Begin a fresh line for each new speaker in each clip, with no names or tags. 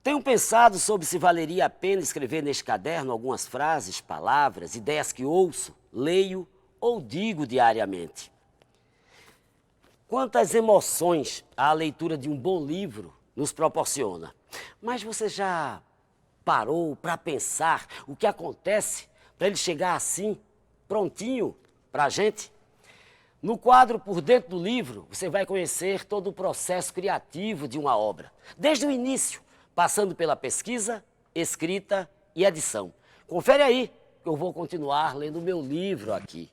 Tenho pensado sobre se valeria a pena escrever neste caderno algumas frases, palavras, ideias que ouço, leio ou digo diariamente. Quantas emoções a leitura de um bom livro nos proporciona. Mas você já parou para pensar o que acontece para ele chegar assim, prontinho para a gente? No quadro Por Dentro do Livro, você vai conhecer todo o processo criativo de uma obra, desde o início, passando pela pesquisa, escrita e edição. Confere aí, que eu vou continuar lendo o meu livro aqui.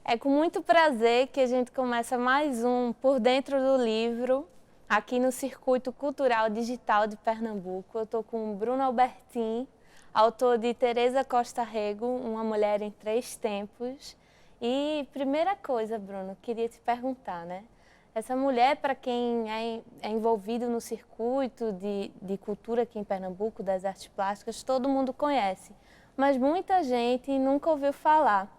É com muito prazer que a gente começa mais um Por Dentro do Livro, aqui no Circuito Cultural Digital de Pernambuco. Eu estou com o Bruno Albertin, autor de Teresa Costa Rego, Uma Mulher em Três Tempos. E primeira coisa, Bruno, queria te perguntar, né? Essa mulher, para quem é envolvido no circuito de cultura aqui em Pernambuco, das artes plásticas, todo mundo conhece, mas muita gente nunca ouviu falar.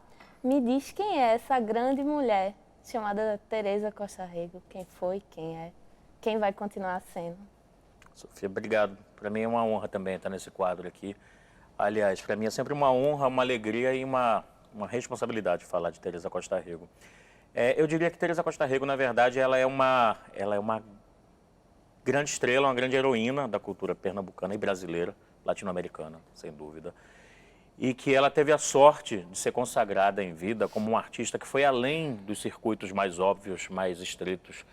Me diz quem é essa grande mulher chamada Teresa Costa Rego, quem foi, quem é, quem vai continuar sendo.
Sofia, obrigado. Para mim é uma honra também estar nesse quadro aqui. Aliás, para mim é sempre uma honra, uma alegria e uma responsabilidade falar de Teresa Costa Rego. Eu diria que Teresa Costa Rego, na verdade, ela é uma grande estrela, uma grande heroína da cultura pernambucana e brasileira, latino-americana, sem dúvida. E que ela teve a sorte de ser consagrada em vida como uma artista que foi além dos circuitos mais óbvios, mais estritos,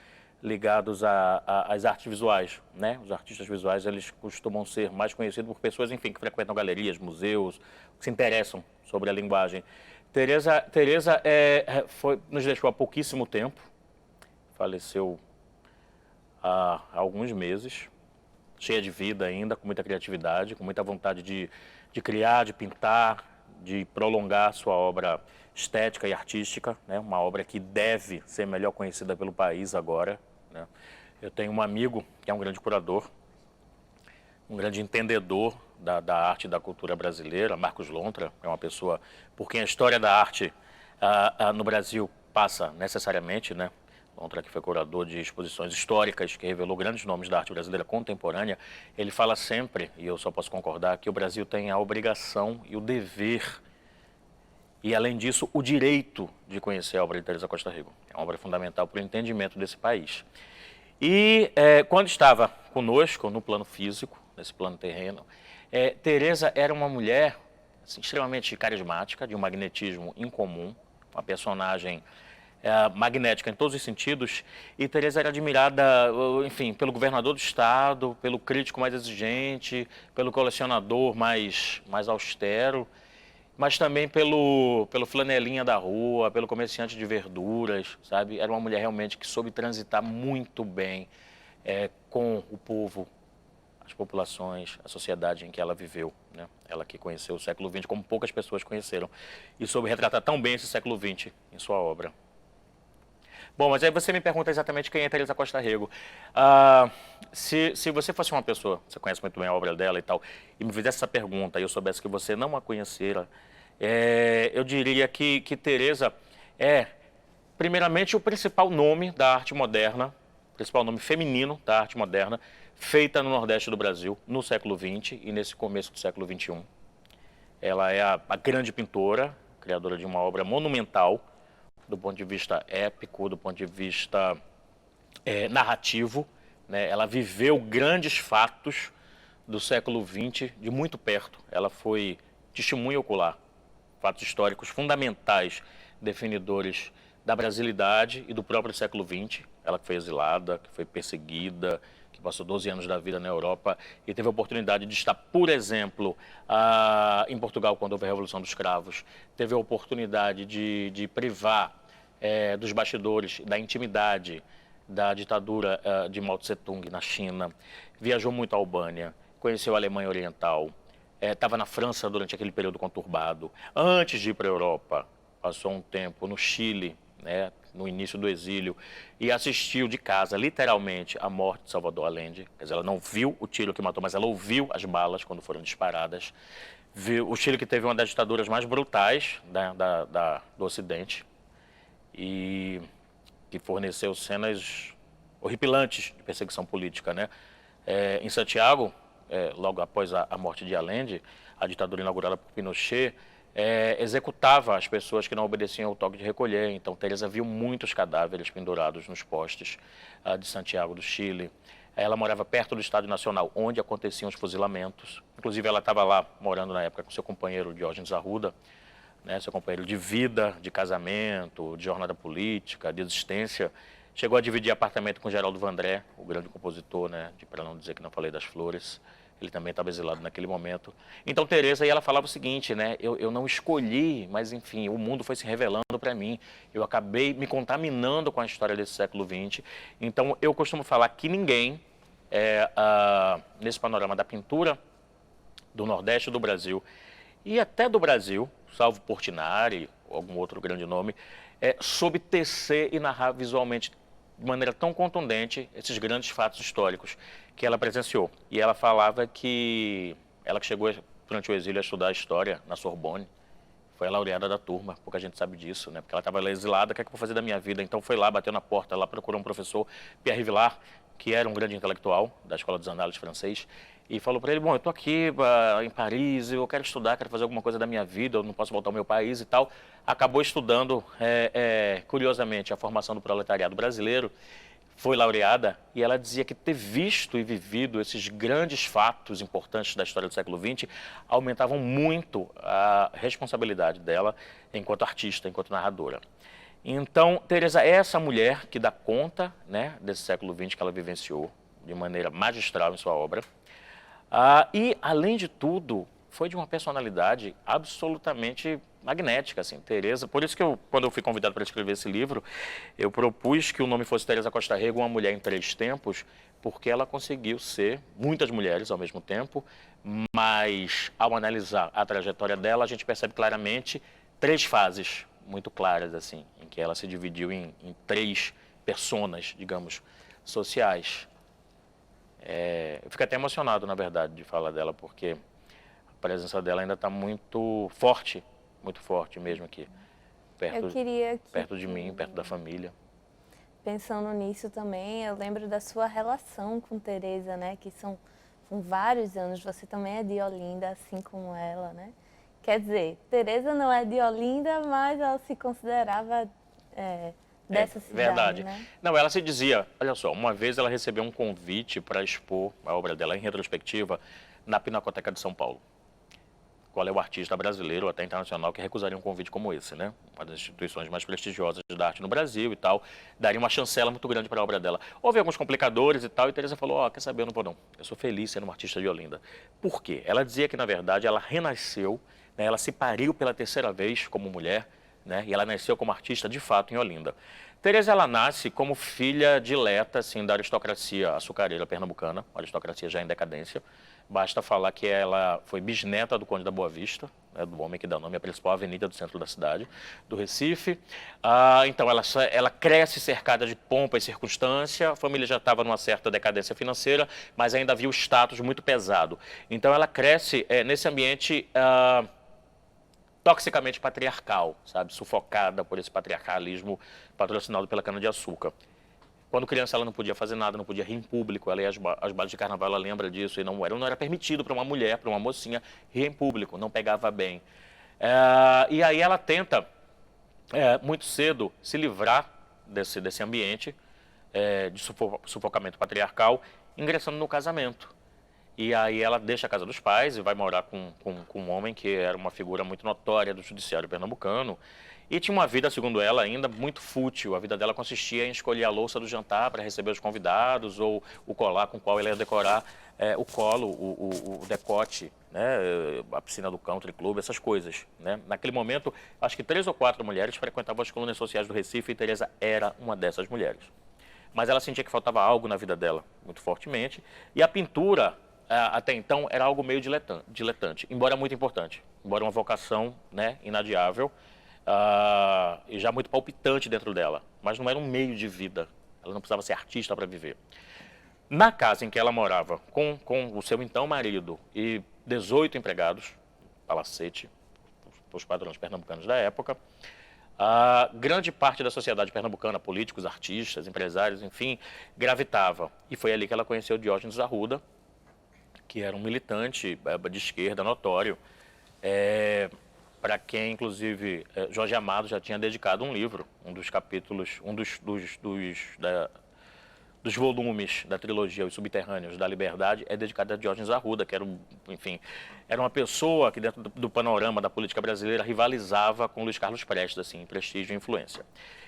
ligados às artes visuais, né? Os artistas visuais, eles costumam ser mais conhecidos por pessoas, enfim, que frequentam galerias, museus, que se interessam sobre a linguagem. Teresa nos deixou há pouquíssimo tempo, faleceu há alguns meses, cheia de vida ainda, com muita criatividade, com muita vontade de criar, de pintar, de prolongar sua obra estética e artística, né? Uma obra que deve ser melhor conhecida pelo país agora, né? Eu tenho um amigo que é um grande curador, um grande entendedor da arte e da cultura brasileira, Marcos Lontra, é uma pessoa por quem a história da arte no Brasil passa necessariamente, né? Lontra, que foi curador de exposições históricas, que revelou grandes nomes da arte brasileira contemporânea, ele fala sempre, e eu só posso concordar, que o Brasil tem a obrigação e o dever, e além disso, o direito de conhecer a obra de Teresa Costa Rego. É uma obra fundamental para o entendimento desse país. E quando estava conosco, no plano físico, nesse plano terreno, Teresa era uma mulher assim, extremamente carismática, de um magnetismo incomum, uma personagem magnética em todos os sentidos, e Teresa era admirada, enfim, pelo governador do estado, pelo crítico mais exigente, pelo colecionador mais austero, mas também pelo flanelinha da rua, pelo comerciante de verduras, sabe? Era uma mulher realmente que soube transitar muito bem com o povo, as populações, a sociedade em que ela viveu, né? Ela que conheceu o século XX como poucas pessoas conheceram, e soube retratar tão bem esse século XX em sua obra. Bom, mas aí você me pergunta exatamente quem é Teresa Costa Rego. Se você fosse uma pessoa, você conhece muito bem a obra dela e tal, e me fizesse essa pergunta e eu soubesse que você não a conhecera, eu diria que Teresa é, primeiramente, o principal nome da arte moderna, o principal nome feminino da arte moderna, feita no Nordeste do Brasil, no século XX e nesse começo do século XXI. Ela é a grande pintora, criadora de uma obra monumental, do ponto de vista épico, do ponto de vista narrativo, né? Ela viveu grandes fatos do século XX de muito perto. Ela foi testemunha ocular, fatos históricos fundamentais, definidores da brasilidade e do próprio século XX. Ela que foi exilada, que foi perseguida, que passou 12 anos da vida na Europa e teve a oportunidade de estar, por exemplo, em Portugal, quando houve a Revolução dos Cravos. Teve a oportunidade de privar dos bastidores, da intimidade da ditadura de Mao Tse-tung na China. Viajou muito à Albânia, conheceu a Alemanha Oriental, estava na França durante aquele período conturbado. Antes de ir para a Europa, passou um tempo no Chile, né, no início do exílio, e assistiu de casa, literalmente, a morte de Salvador Allende. Quer dizer, ela não viu o tiro que matou, mas ela ouviu as balas quando foram disparadas. O Chile que teve uma das ditaduras mais brutais do Ocidente e que forneceu cenas horripilantes de perseguição política, né? Em Santiago, logo após a morte de Allende, a ditadura inaugurada por Pinochet, executava as pessoas que não obedeciam ao toque de recolher. Então, Teresa viu muitos cadáveres pendurados nos postes de Santiago do Chile. Ela morava perto do Estádio Nacional, onde aconteciam os fuzilamentos. Inclusive, ela estava lá, morando na época, com seu companheiro Diógenes Arruda, né, seu companheiro de vida, de casamento, de jornada política, de existência. Chegou a dividir apartamento com Geraldo Vandré, o grande compositor, né, para não dizer que não falei das flores. Ele também estava exilado naquele momento. Então, Teresa, ela falava o seguinte, né, eu não escolhi, mas, enfim, o mundo foi se revelando para mim. Eu acabei me contaminando com a história desse século XX. Então, eu costumo falar que ninguém, nesse panorama da pintura do Nordeste do Brasil e até do Brasil, salvo Portinari, ou algum outro grande nome, soube tecer e narrar visualmente de maneira tão contundente esses grandes fatos históricos que ela presenciou. E ela falava que ela que chegou durante o exílio a estudar história na Sorbonne, foi a laureada da turma, pouca gente sabe disso, né? Porque ela estava exilada, o que é que eu vou fazer da minha vida? Então foi lá, bateu na porta, lá procurou um professor, Pierre Vilar, que era um grande intelectual da Escola dos Análises francês, e falou para ele, bom, eu estou aqui em Paris, eu quero estudar, quero fazer alguma coisa da minha vida, eu não posso voltar ao meu país e tal. Acabou estudando, curiosamente, a formação do proletariado brasileiro, foi laureada, e ela dizia que ter visto e vivido esses grandes fatos importantes da história do século XX aumentavam muito a responsabilidade dela enquanto artista, enquanto narradora. Então, Teresa é essa mulher que dá conta, né, desse século XX que ela vivenciou de maneira magistral em sua obra. E, além de tudo, foi de uma personalidade absolutamente magnética, assim, Teresa. Por isso que quando eu fui convidado para escrever esse livro, eu propus que o nome fosse Teresa Costa Rego, uma mulher em 3 tempos, porque ela conseguiu ser muitas mulheres ao mesmo tempo, mas ao analisar a trajetória dela, a gente percebe claramente 3 fases muito claras, assim, em que ela se dividiu em 3 personas, digamos, sociais. Eu fico até emocionado, na verdade, de falar dela, porque a presença dela ainda está muito forte mesmo aqui, perto de mim, perto da família.
Pensando nisso também, eu lembro da sua relação com Teresa, né? Que são vários anos, você também é de Olinda, assim como ela, né? Quer dizer, Teresa não é de Olinda, mas ela se considerava dessa cidade,
verdade.
né?
Não, ela se dizia, olha só, uma vez ela recebeu um convite para expor a obra dela em retrospectiva na Pinacoteca de São Paulo. Qual é o artista brasileiro, até internacional, que recusaria um convite como esse, né? Uma das instituições mais prestigiosas da arte no Brasil e tal, daria uma chancela muito grande para a obra dela. Houve alguns complicadores e tal, e Teresa falou, quer saber, eu não vou não, eu sou feliz sendo uma artista de Olinda. Por quê? Ela dizia que, na verdade, ela renasceu, né? Ela se pariu pela 3ª vez como mulher, né? E ela nasceu como artista, de fato, em Olinda. Teresa, ela nasce como filha dileta, assim, da aristocracia açucareira pernambucana, uma aristocracia já em decadência. Basta falar que ela foi bisneta do Conde da Boa Vista, né, do homem que dá nome à principal avenida do centro da cidade, do Recife. Então, ela cresce cercada de pompa e circunstância, a família já estava numa certa decadência financeira, mas ainda havia o status muito pesado. Então, ela cresce nesse ambiente toxicamente patriarcal, sabe? Sufocada por esse patriarcalismo patrocinado pela cana-de-açúcar. Quando criança ela não podia fazer nada, não podia rir em público, ela ia às bailes de carnaval, ela lembra disso, e não era permitido para uma mulher, para uma mocinha, rir em público, não pegava bem. E aí ela tenta, muito cedo, se livrar desse ambiente de sufocamento patriarcal, ingressando no casamento. E aí ela deixa a casa dos pais e vai morar com um homem que era uma figura muito notória do judiciário pernambucano. E tinha uma vida, segundo ela, ainda muito fútil. A vida dela consistia em escolher a louça do jantar para receber os convidados ou o colar com o qual ela ia decorar o colo, o decote, né? A piscina do country club, essas coisas, né? Naquele momento, acho que 3 ou 4 mulheres frequentavam as colunas sociais do Recife e Teresa era uma dessas mulheres. Mas ela sentia que faltava algo na vida dela, muito fortemente. E a pintura, até então, era algo meio diletante, embora muito importante, embora uma vocação, né, inadiável, e já muito palpitante dentro dela, mas não era um meio de vida, ela não precisava ser artista para viver. Na casa em que ela morava com o seu então marido e 18 empregados, palacete, os padrões pernambucanos da época. A grande parte da sociedade pernambucana, políticos, artistas, empresários, enfim, gravitava. E foi ali que ela conheceu Diógenes Arruda, que era um militante de esquerda notório, para quem, inclusive, Jorge Amado já tinha dedicado um livro, um dos capítulos, dos volumes da trilogia Os Subterrâneos da Liberdade, é dedicado a Diógenes Arruda, que era, enfim, era uma pessoa que dentro do panorama da política brasileira rivalizava com Luiz Carlos Prestes, assim, em prestígio e influência.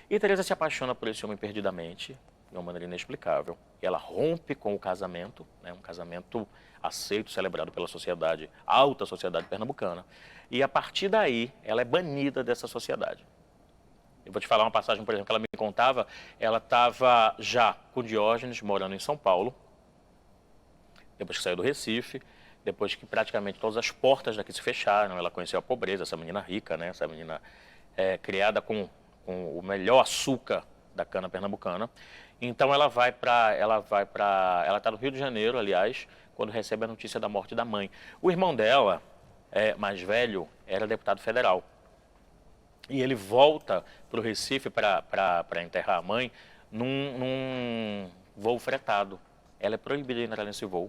E Teresa se apaixona por esse homem perdidamente, de uma maneira inexplicável. E ela rompe com o casamento, né, um casamento aceito, celebrado pela sociedade, alta sociedade pernambucana. E a partir daí, ela é banida dessa sociedade. Eu vou te falar uma passagem, por exemplo, que ela me contava. Ela estava já com Diógenes, morando em São Paulo, depois que saiu do Recife, depois que praticamente todas as portas daqui se fecharam. Ela conheceu a pobreza, essa menina rica, né? Essa menina criada com o melhor açúcar da cana pernambucana. Então ela está no Rio de Janeiro, aliás, quando recebe a notícia da morte da mãe. O irmão dela, mais velho, era deputado federal. E ele volta para o Recife para enterrar a mãe num voo fretado. Ela é proibida de entrar nesse voo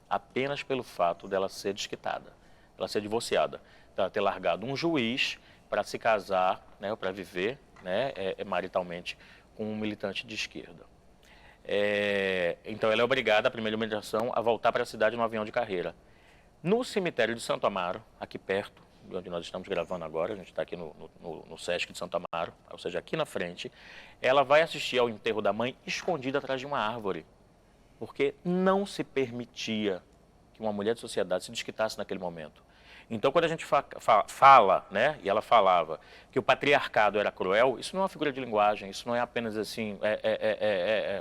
apenas pelo fato dela ser desquitada, ela ser divorciada, ela ter largado um juiz para se casar, né, para viver, né, maritalmente com um militante de esquerda. Então ela é obrigada, a primeira humilhação, a voltar para a cidade no avião de carreira. No cemitério de Santo Amaro, aqui perto, onde nós estamos gravando agora, a gente está aqui no Sesc de Santo Amaro, ou seja, aqui na frente, ela vai assistir ao enterro da mãe escondida atrás de uma árvore, porque não se permitia que uma mulher de sociedade se desquitasse naquele momento. Então, quando a gente fala, né, e ela falava que o patriarcado era cruel, isso não é uma figura de linguagem, isso não é apenas assim,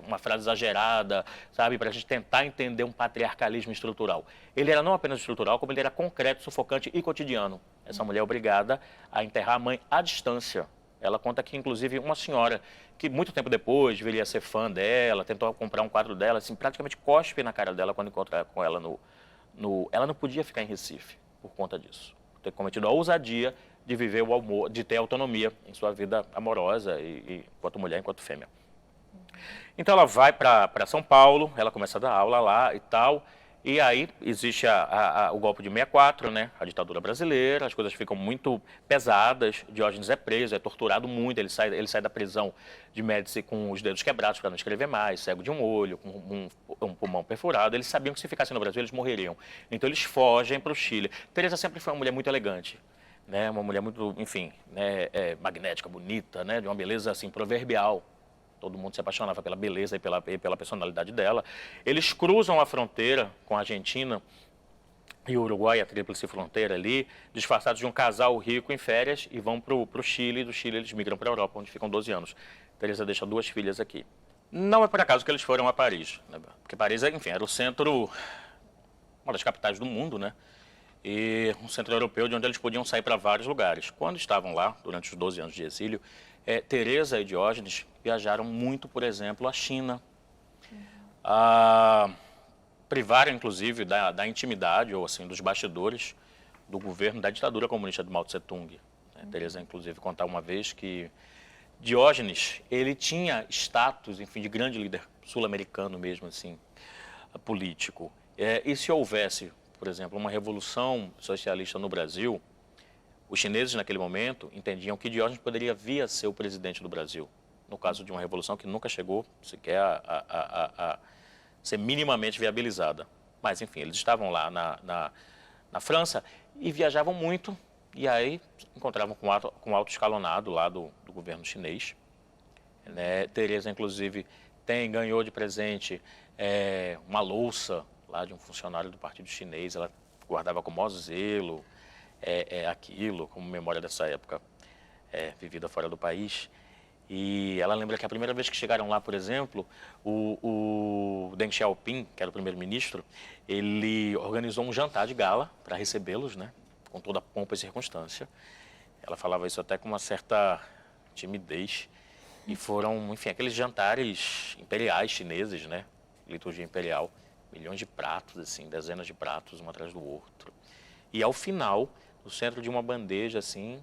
uma frase exagerada, sabe, para a gente tentar entender um patriarcalismo estrutural. Ele era não apenas estrutural, como ele era concreto, sufocante e cotidiano. Essa mulher é obrigada a enterrar a mãe à distância. Ela conta que, inclusive, uma senhora que muito tempo depois viria a ser fã dela, tentou comprar um quadro dela, assim, praticamente cospe na cara dela quando encontra com ela Ela não podia ficar em Recife por conta disso, por ter cometido a ousadia de viver o amor, de ter autonomia em sua vida amorosa e enquanto mulher, enquanto fêmea. Então ela vai para São Paulo, ela começa a dar aula lá e tal, e aí existe o golpe de 64, né, a ditadura brasileira, as coisas ficam muito pesadas, Diógenes é preso, é torturado muito, ele sai da prisão de Médici com os dedos quebrados para não escrever mais, cego de um olho, com um pulmão perfurado. Eles sabiam que se ficassem no Brasil eles morreriam, então eles fogem para o Chile. Teresa sempre foi uma mulher muito elegante, né, uma mulher muito, enfim, né, magnética, bonita, né, de uma beleza assim proverbial. Todo mundo se apaixonava pela beleza e pela personalidade dela. Eles cruzam a fronteira com a Argentina e o Uruguai, a tríplice fronteira ali, disfarçados de um casal rico em férias, e vão para o Chile, e do Chile eles migram para a Europa, onde ficam 12 anos. Teresa deixa 2 filhas aqui. Não é por acaso que eles foram a Paris, né? Porque Paris, enfim, era o centro, uma das capitais do mundo, né? E um centro europeu de onde eles podiam sair para vários lugares. Quando estavam lá, durante os 12 anos de exílio, Teresa e Diógenes viajaram muito, por exemplo, à China. Privaram, inclusive, da intimidade, ou assim, dos bastidores do governo da ditadura comunista de Mao Tse-tung. Teresa, inclusive, contava uma vez que Diógenes, ele tinha status, enfim, de grande líder sul-americano mesmo, assim, político. E se houvesse, por exemplo, uma revolução socialista no Brasil, os chineses, naquele momento, entendiam que Diógenes poderia vir a ser o presidente do Brasil, no caso de uma revolução que nunca chegou sequer a ser minimamente viabilizada. Mas, enfim, eles estavam lá na França e viajavam muito, e aí encontravam com alto escalonado lá do governo chinês. Né? Teresa, inclusive, ganhou de presente uma louça lá de um funcionário do partido chinês, ela guardava com o maior zelo, aquilo, como memória dessa época vivida fora do país. E ela lembra que a primeira vez que chegaram lá, por exemplo, o Deng Xiaoping, que era o primeiro-ministro, ele organizou um jantar de gala para recebê-los, né, com toda a pompa e circunstância. Ela falava isso até com uma certa timidez. E foram, enfim, aqueles jantares imperiais chineses, né, liturgia imperial, milhões de pratos, assim, dezenas de pratos, um atrás do outro. E ao final, no centro de uma bandeja, assim,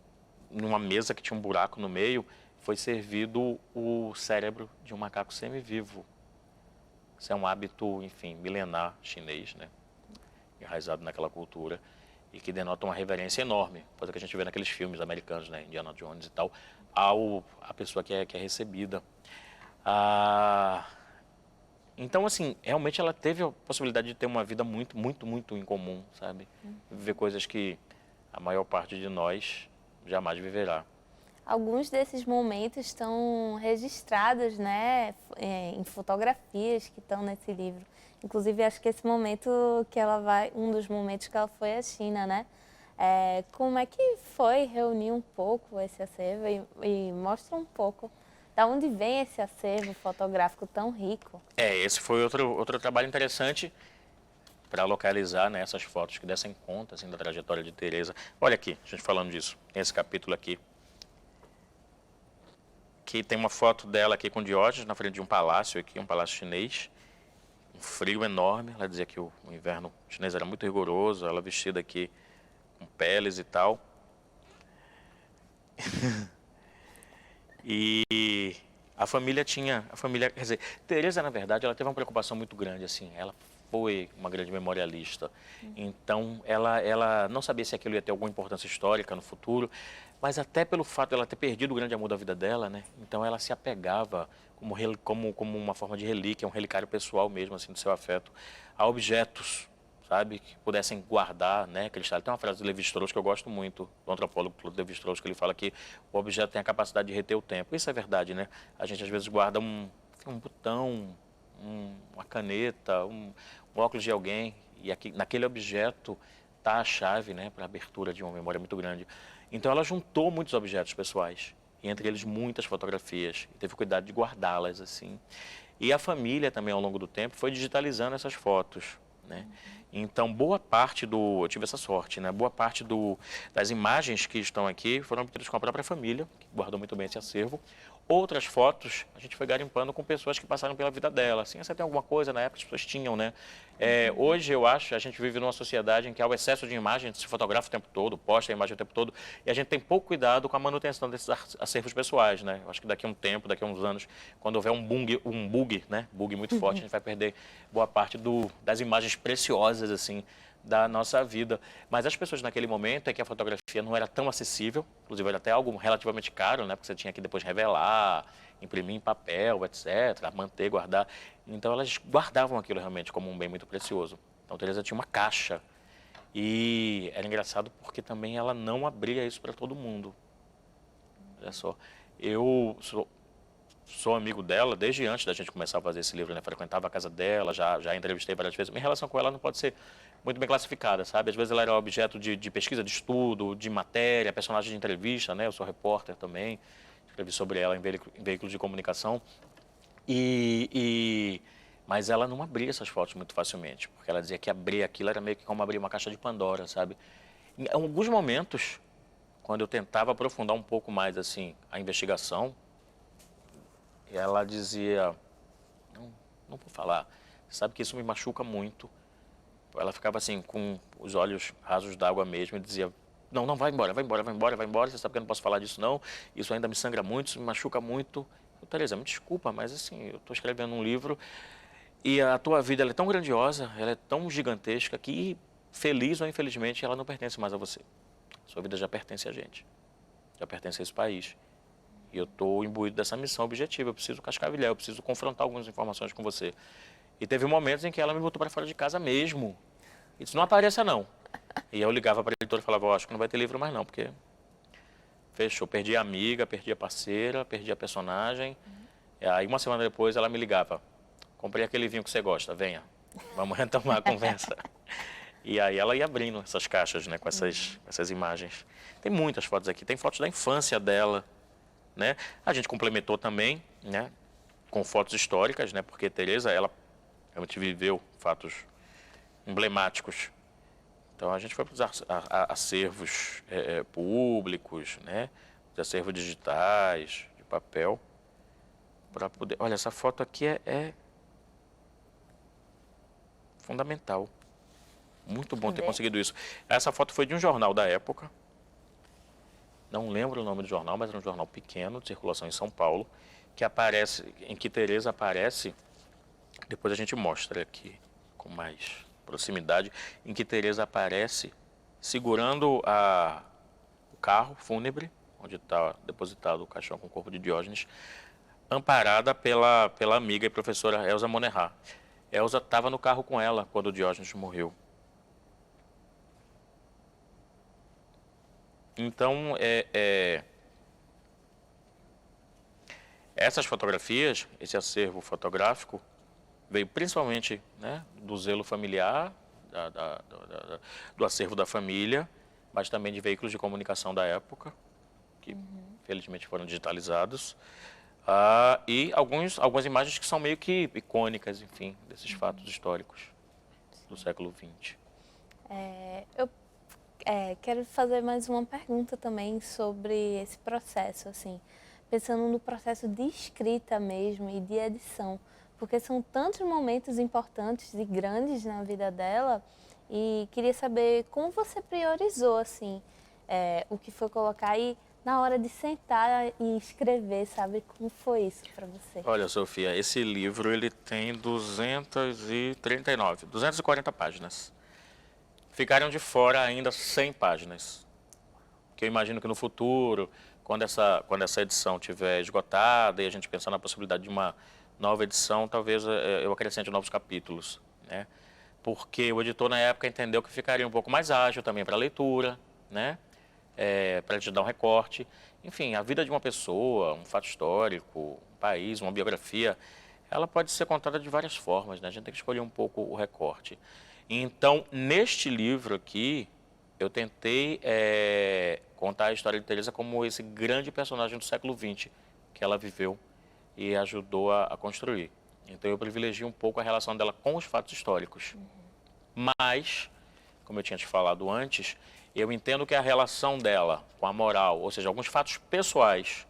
numa mesa que tinha um buraco no meio, foi servido o cérebro de um macaco semivivo. Isso é um hábito, enfim, milenar chinês, né? Enraizado naquela cultura e que denota uma reverência enorme, coisa que a gente vê naqueles filmes americanos, né? Indiana Jones e tal, à pessoa que é recebida. Então, assim, realmente ela teve a possibilidade de ter uma vida muito, muito, muito incomum, sabe? Viver coisas que a maior parte de nós jamais viverá.
Alguns desses momentos estão registrados, né, em fotografias que estão nesse livro. Inclusive, acho que esse momento que ela vai, um dos momentos que ela foi à China, né? Como é que foi reunir um pouco esse acervo e mostra um pouco da onde vem esse acervo fotográfico tão rico?
Esse foi outro trabalho interessante para localizar, né, essas fotos que dessem conta assim, da trajetória de Teresa. Olha aqui, a gente falando disso, tem esse capítulo aqui. Que tem uma foto dela aqui com Diógenes na frente de um palácio aqui, um palácio chinês. Um frio enorme, ela dizia que o inverno chinês era muito rigoroso, ela vestida aqui com peles e tal. E a família, quer dizer, Teresa, na verdade, ela teve uma preocupação muito grande, assim, ela foi uma grande memorialista. Então, ela não sabia se aquilo ia ter alguma importância histórica no futuro, mas até pelo fato de ela ter perdido o grande amor da vida dela, né? Então, ela se apegava como uma forma de relíquia, um relicário pessoal mesmo, assim, do seu afeto, a objetos, sabe, que pudessem guardar, né, cristal. Tem uma frase do Lévi-Strauss que eu gosto muito, do antropólogo Claude Lévi-Strauss, que ele fala que o objeto tem a capacidade de reter o tempo. Isso é verdade, né? A gente às vezes guarda um botão, uma caneta, um óculos de alguém, e aqui, naquele objeto está a chave, né, para a abertura de uma memória muito grande. Então ela juntou muitos objetos pessoais, e entre eles muitas fotografias, e teve cuidado de guardá-las assim. E a família também, ao longo do tempo, foi digitalizando essas fotos, né? Então, boa parte eu tive essa sorte, né? Boa parte das imagens que estão aqui foram obtidas com a própria família, que guardou muito bem esse acervo. Outras fotos, a gente foi garimpando com pessoas que passaram pela vida dela. Assim, você tem alguma coisa, na época as pessoas tinham, né? Hoje, eu acho, a gente vive numa sociedade em que há o excesso de imagens, se fotografa o tempo todo, posta a imagem o tempo todo, e a gente tem pouco cuidado com a manutenção desses acervos pessoais, né? Eu acho que daqui a um tempo, daqui a uns anos, quando houver um bug, né? Bug muito forte, a gente vai perder boa parte das imagens preciosas, assim, da nossa vida. Mas as pessoas naquele momento é que a fotografia não era tão acessível, inclusive era até algo relativamente caro, né? Porque você tinha que depois revelar, imprimir em papel, etc., manter, guardar. Então elas guardavam aquilo realmente como um bem muito precioso. Então Teresa tinha uma caixa e era engraçado porque também ela não abria isso para todo mundo. Olha só, eu sou amigo dela desde antes da gente começar a fazer esse livro, né? Frequentava a casa dela, já entrevistei várias vezes. Minha relação com ela não pode ser muito bem classificada, sabe? Às vezes ela era objeto de pesquisa, de estudo, de matéria, personagem de entrevista, né? Eu sou repórter também, escrevi sobre ela em veículos de comunicação. Mas ela não abria essas fotos muito facilmente, porque ela dizia que abrir aquilo era meio que como abrir uma caixa de Pandora, sabe? Em alguns momentos, quando eu tentava aprofundar um pouco mais, assim, a investigação, ela dizia, não vou falar, sabe que isso me machuca muito. Ela ficava assim, com os olhos rasos d'água mesmo, e dizia, não, vai embora, você sabe que eu não posso falar disso não, isso ainda me sangra muito, isso me machuca muito. Teresa, me desculpa, mas assim, eu estou escrevendo um livro e a tua vida ela é tão grandiosa, ela é tão gigantesca que, feliz ou infelizmente, ela não pertence mais a você. Sua vida já pertence a gente, já pertence a esse país. E eu estou imbuído dessa missão objetiva, eu preciso cascavilhar, eu preciso confrontar algumas informações com você. E teve momentos em que ela me botou para fora de casa mesmo. E disse, não apareça não. E eu ligava para a editora e falava, acho que não vai ter livro mais não, porque fechou. Perdi a amiga, perdi a parceira, perdi a personagem. E aí uma semana depois ela me ligava, comprei aquele vinho que você gosta, venha, vamos retomar a conversa. E aí ela ia abrindo essas caixas, né, com essas imagens. Tem muitas fotos aqui, tem fotos da infância dela, né? A gente complementou também, né, com fotos históricas, né, porque Teresa, ela realmente viveu fatos emblemáticos. Então a gente foi para os acervos públicos, né, os acervos digitais, de papel, para poder... Olha, essa foto aqui é fundamental. Muito bom ter
Cadê?
conseguido isso. Essa foto foi de um jornal da época. Não lembro o nome do jornal, mas era um jornal pequeno, de circulação em São Paulo, que aparece, em que Teresa aparece, depois a gente mostra aqui com mais proximidade, em que Teresa aparece segurando o carro fúnebre, onde está depositado o caixão com o corpo de Diógenes, amparada pela amiga e professora Elza Monerrat. Elza estava no carro com ela quando o Diógenes morreu. Então, essas fotografias, esse acervo fotográfico, veio principalmente, né, do zelo familiar, do acervo da família, mas também de veículos de comunicação da época, que felizmente foram digitalizados, e algumas imagens que são meio que icônicas, enfim, desses fatos históricos do século XX.
Eu quero fazer mais uma pergunta também sobre esse processo, assim, pensando no processo de escrita mesmo e de edição, porque são tantos momentos importantes e grandes na vida dela, e queria saber como você priorizou, assim, o que foi colocar aí na hora de sentar e escrever, sabe? Como foi isso para você?
Olha, Sofia, esse livro ele tem 240 páginas. Ficaram de fora ainda 100 páginas. Que eu imagino que no futuro, quando essa edição estiver esgotada e a gente pensar na possibilidade de uma nova edição, talvez eu acrescente novos capítulos, né? Porque o editor na época entendeu que ficaria um pouco mais ágil também para a leitura, né? Para a gente dar um recorte. Enfim, a vida de uma pessoa, um fato histórico, um país, uma biografia, ela pode ser contada de várias formas, né? A gente tem que escolher um pouco o recorte. Então, neste livro aqui, eu tentei contar a história de Teresa como esse grande personagem do século XX que ela viveu e ajudou a construir. Então, eu privilegio um pouco a relação dela com os fatos históricos. Mas, como eu tinha te falado antes, eu entendo que a relação dela com a moral, ou seja, alguns fatos pessoais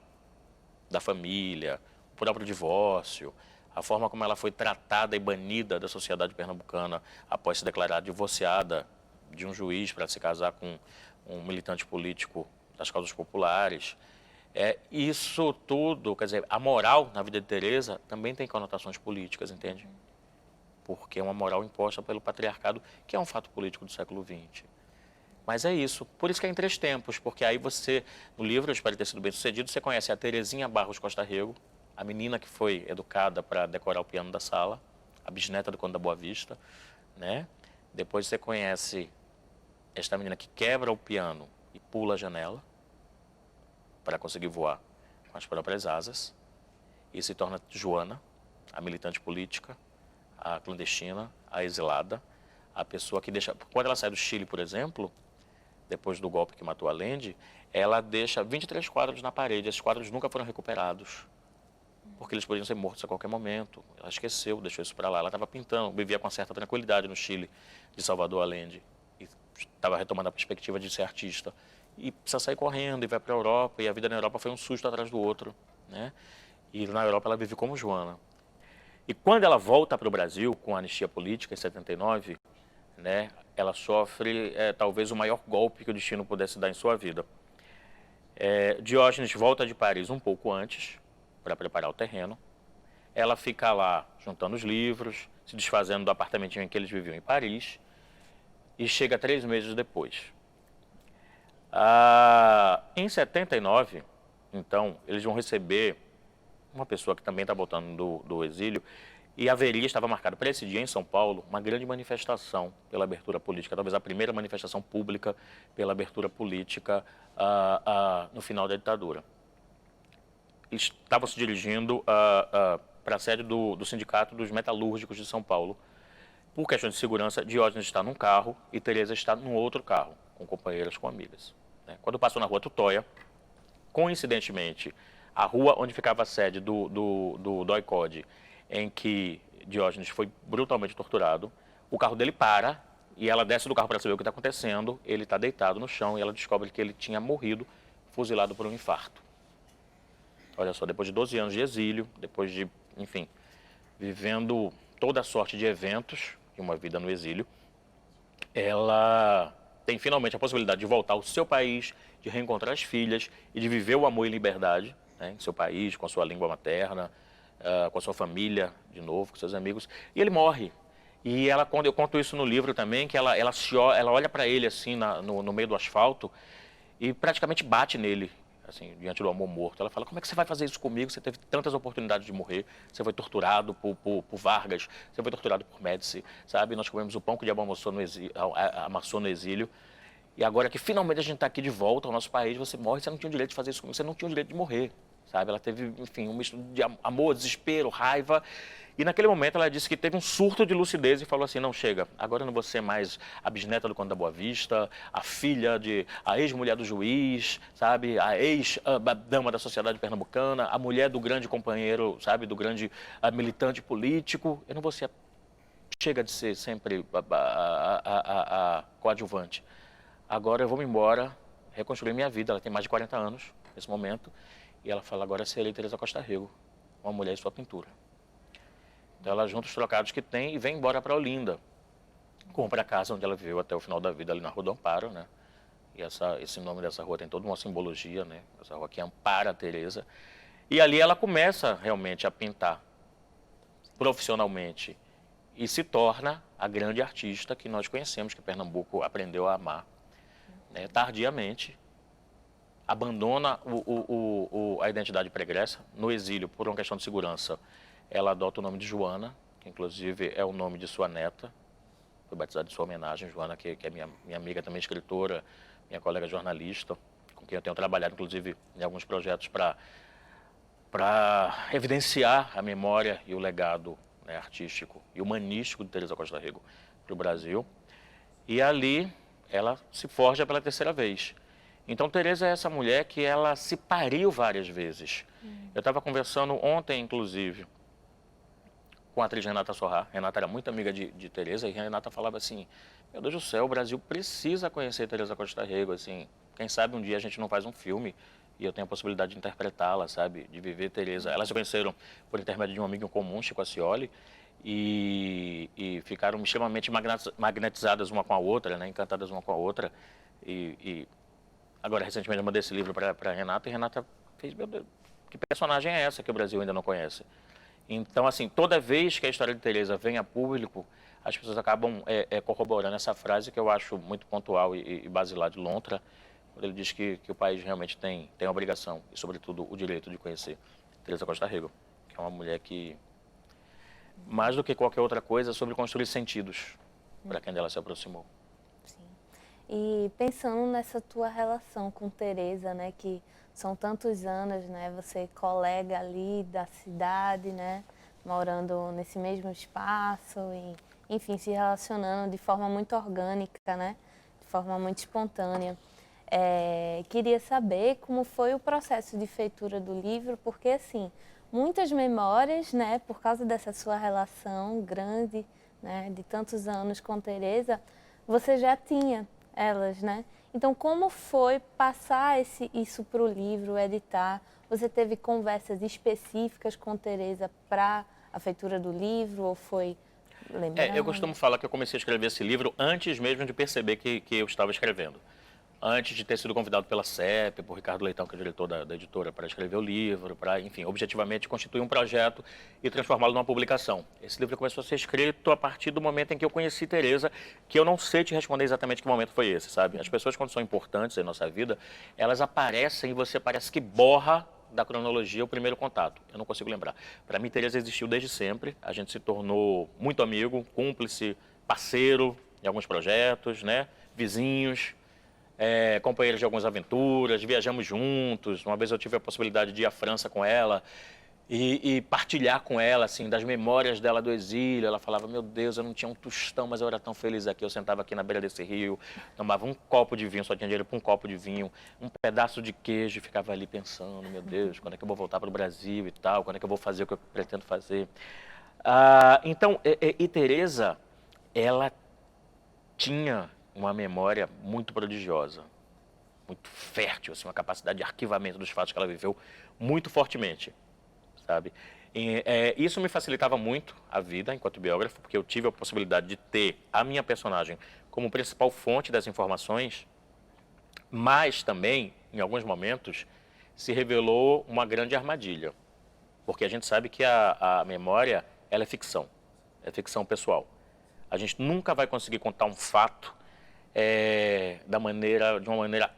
da família, o próprio divórcio, a forma como ela foi tratada e banida da sociedade pernambucana após se declarar divorciada de um juiz para se casar com um militante político das causas populares. Isso tudo, quer dizer, a moral na vida de Teresa também tem conotações políticas, entende? Porque é uma moral imposta pelo patriarcado, que é um fato político do século XX. Mas é isso. Por isso que é em 3 tempos, porque aí você, no livro, eu espero ter sido bem sucedido, você conhece a Terezinha Barros Costa Rego, a menina que foi educada para decorar o piano da sala, a bisneta do Conde da Boa Vista, né? Depois você conhece esta menina que quebra o piano e pula a janela para conseguir voar com as próprias asas e se torna Joana, a militante política, a clandestina, a exilada, a pessoa que deixa... Quando ela sai do Chile, por exemplo, depois do golpe que matou Allende, ela deixa 23 quadros na parede. Esses quadros nunca foram recuperados, porque eles poderiam ser mortos a qualquer momento. Ela esqueceu, deixou isso para lá. Ela estava pintando, vivia com certa tranquilidade no Chile, de Salvador Allende, e estava retomando a perspectiva de ser artista. E precisa sair correndo e vai para a Europa, e a vida na Europa foi um susto atrás do outro, né? E na Europa ela vive como Joana. E quando ela volta para o Brasil, com a anistia política, em 79, né, ela sofre talvez o maior golpe que o destino pudesse dar em sua vida. Diógenes volta de Paris um pouco antes, para preparar o terreno. Ela fica lá juntando os livros, se desfazendo do apartamentinho em que eles viviam em Paris, e chega 3 meses depois. Em 79, então, eles vão receber uma pessoa que também está voltando do exílio, e estava marcado para esse dia em São Paulo uma grande manifestação pela abertura política, talvez a primeira manifestação pública pela abertura política no final da ditadura. Eles estavam se dirigindo para a sede do Sindicato dos Metalúrgicos de São Paulo. Por questões de segurança, Diógenes está num carro e Teresa está num outro carro, com companheiras, com amigas. Quando passou na rua Tutóia, coincidentemente, a rua onde ficava a sede do DOI-CODE, em que Diógenes foi brutalmente torturado, o carro dele para e ela desce do carro para saber o que está acontecendo. Ele está deitado no chão e ela descobre que ele tinha morrido fuzilado por um infarto. Olha só, depois de 12 anos de exílio, depois de, enfim, vivendo toda a sorte de eventos e uma vida no exílio, ela tem finalmente a possibilidade de voltar ao seu país, de reencontrar as filhas e de viver o amor e liberdade, né, em seu país, com a sua língua materna, com a sua família, de novo, com seus amigos. E ele morre. E ela, quando eu conto isso no livro também, que ela olha para ele assim no meio do asfalto e praticamente bate nele, assim, diante do amor morto. Ela fala: como é que você vai fazer isso comigo? Você teve tantas oportunidades de morrer, você foi torturado por Vargas, você foi torturado por Médici, sabe? Nós comemos o pão que o diabo amassou no exílio. E agora que finalmente a gente está aqui de volta ao nosso país, você morre, você não tinha o direito de fazer isso comigo, você não tinha o direito de morrer, sabe? Ela teve, enfim, um misto de amor, desespero, raiva. E naquele momento ela disse que teve um surto de lucidez e falou assim: não, chega, agora eu não vou ser mais a bisneta do Conde da Boa Vista, a ex-mulher do juiz, sabe, a ex-dama da sociedade pernambucana, a mulher do grande companheiro, sabe, do grande militante político. Eu não vou ser, chega de ser sempre a coadjuvante. Agora eu vou me embora, reconstruir minha vida. Ela tem mais de 40 anos nesse momento. E ela fala: agora serei Teresa Costa Rego, uma mulher e sua pintura. Então ela junta os trocados que tem e vem embora para Olinda. Compra a casa onde ela viveu até o final da vida, ali na Rua do Amparo, né? E esse nome dessa rua tem toda uma simbologia, né? Essa rua aqui ampara a Teresa. E ali ela começa realmente a pintar profissionalmente e se torna a grande artista que nós conhecemos, que Pernambuco aprendeu a amar, né? Tardiamente. Abandona a identidade pregressa. No exílio, por uma questão de segurança, ela adota o nome de Joana, que inclusive é o nome de sua neta. Foi batizada em sua homenagem, Joana, que é minha amiga também, escritora, minha colega jornalista, com quem eu tenho trabalhado, inclusive, em alguns projetos para evidenciar a memória e o legado, né, artístico e humanístico de Teresa Costa Rego para o Brasil. E ali ela se forja pela terceira vez. Então, Teresa é essa mulher que ela se pariu várias vezes. Eu estava conversando ontem, inclusive, com a atriz Renata Sorrah. Renata era muito amiga de Teresa, e Renata falava assim: meu Deus do céu, o Brasil precisa conhecer Teresa Costa Rego, assim, quem sabe um dia a gente não faz um filme e eu tenho a possibilidade de interpretá-la, sabe, de viver Teresa. Elas se conheceram por intermédio de um amigo em comum, Chico Ascioli, e ficaram extremamente magnetizadas uma com a outra, né, encantadas uma com a outra. Agora, recentemente, eu mandei esse livro para a Renata, e Renata fez: meu Deus, que personagem é essa que o Brasil ainda não conhece? Então, assim, toda vez que a história de Teresa vem a público, as pessoas acabam corroborando essa frase que eu acho muito pontual e basilar de Lontra, quando ele diz que o país realmente tem a obrigação e, sobretudo, o direito de conhecer Teresa Costa Rego, que é uma mulher que, mais do que qualquer outra coisa, sobre construir sentidos para quem dela se aproximou.
E pensando nessa tua relação com Teresa, né, que são tantos anos, né, você é colega ali da cidade, né, morando nesse mesmo espaço e, enfim, se relacionando de forma muito orgânica, né, de forma muito espontânea. Queria saber como foi o processo de feitura do livro, porque, assim, muitas memórias, né, por causa dessa sua relação grande, né, de tantos anos com Teresa, você já tinha elas, né? Então, como foi passar isso para o livro, editar? Você teve conversas específicas com Teresa para a feitura do livro ou foi lembrando?
Eu costumo falar que eu comecei a escrever esse livro antes mesmo de perceber que eu estava escrevendo. Antes de ter sido convidado pela CEP, por Ricardo Leitão, que é o diretor da editora, para escrever o livro, para, enfim, objetivamente constituir um projeto e transformá-lo numa publicação. Esse livro começou a ser escrito a partir do momento em que eu conheci Teresa, que eu não sei te responder exatamente que momento foi esse, sabe? As pessoas, quando são importantes em nossa vida, elas aparecem e você parece que borra da cronologia o primeiro contato. Eu não consigo lembrar. Para mim, Teresa existiu desde sempre. A gente se tornou muito amigo, cúmplice, parceiro em alguns projetos, né? Vizinhos. Companheiros de algumas aventuras, viajamos juntos. Uma vez eu tive a possibilidade de ir à França com ela e partilhar com ela, assim, das memórias dela do exílio. Ela falava: meu Deus, eu não tinha um tostão, mas eu era tão feliz aqui. Eu sentava aqui na beira desse rio, tomava um copo de vinho, só tinha dinheiro para um copo de vinho, um pedaço de queijo, e ficava ali pensando: meu Deus, quando é que eu vou voltar para o Brasil e tal? Quando é que eu vou fazer o que eu pretendo fazer? Então, Teresa, ela tinha uma memória muito prodigiosa, muito fértil, assim, uma capacidade de arquivamento dos fatos que ela viveu muito fortemente, sabe? Isso me facilitava muito a vida enquanto biógrafo, porque eu tive a possibilidade de ter a minha personagem como principal fonte das informações, mas também, em alguns momentos, se revelou uma grande armadilha. Porque a gente sabe que a memória, ela é ficção pessoal. A gente nunca vai conseguir contar um fato de uma maneira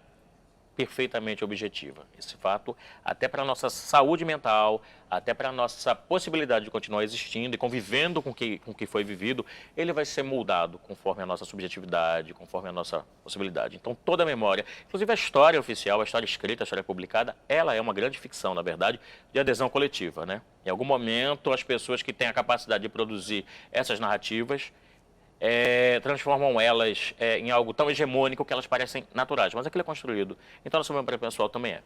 perfeitamente objetiva. Esse fato, até para a nossa saúde mental, até para a nossa possibilidade de continuar existindo e convivendo com o que foi vivido, ele vai ser moldado conforme a nossa subjetividade, conforme a nossa possibilidade. Então, toda a memória, inclusive a história oficial, a história escrita, a história publicada, ela é uma grande ficção, na verdade, de adesão coletiva, né? Em algum momento, as pessoas que têm a capacidade de produzir essas narrativas transformam elas em algo tão hegemônico que elas parecem naturais, mas aquilo é construído. Então, nossa memória pessoal também é.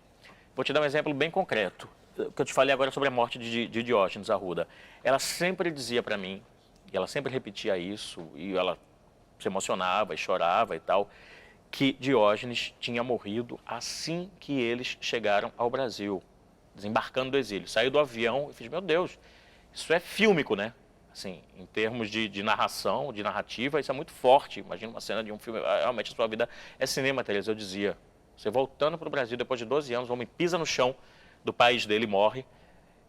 Vou te dar um exemplo bem concreto, que eu te falei agora sobre a morte de Diógenes Arruda. Ela sempre dizia para mim, e ela sempre repetia isso, e ela se emocionava e chorava e tal, que Diógenes tinha morrido assim que eles chegaram ao Brasil, desembarcando do exílio. Saiu do avião e fiz, meu Deus, isso é fílmico, né? Assim, em termos de narração, de narrativa, isso é muito forte. Imagina uma cena de um filme, realmente a sua vida é cinema, Tereza, eu dizia. Você voltando para o Brasil depois de 12 anos, o homem pisa no chão do país dele e morre.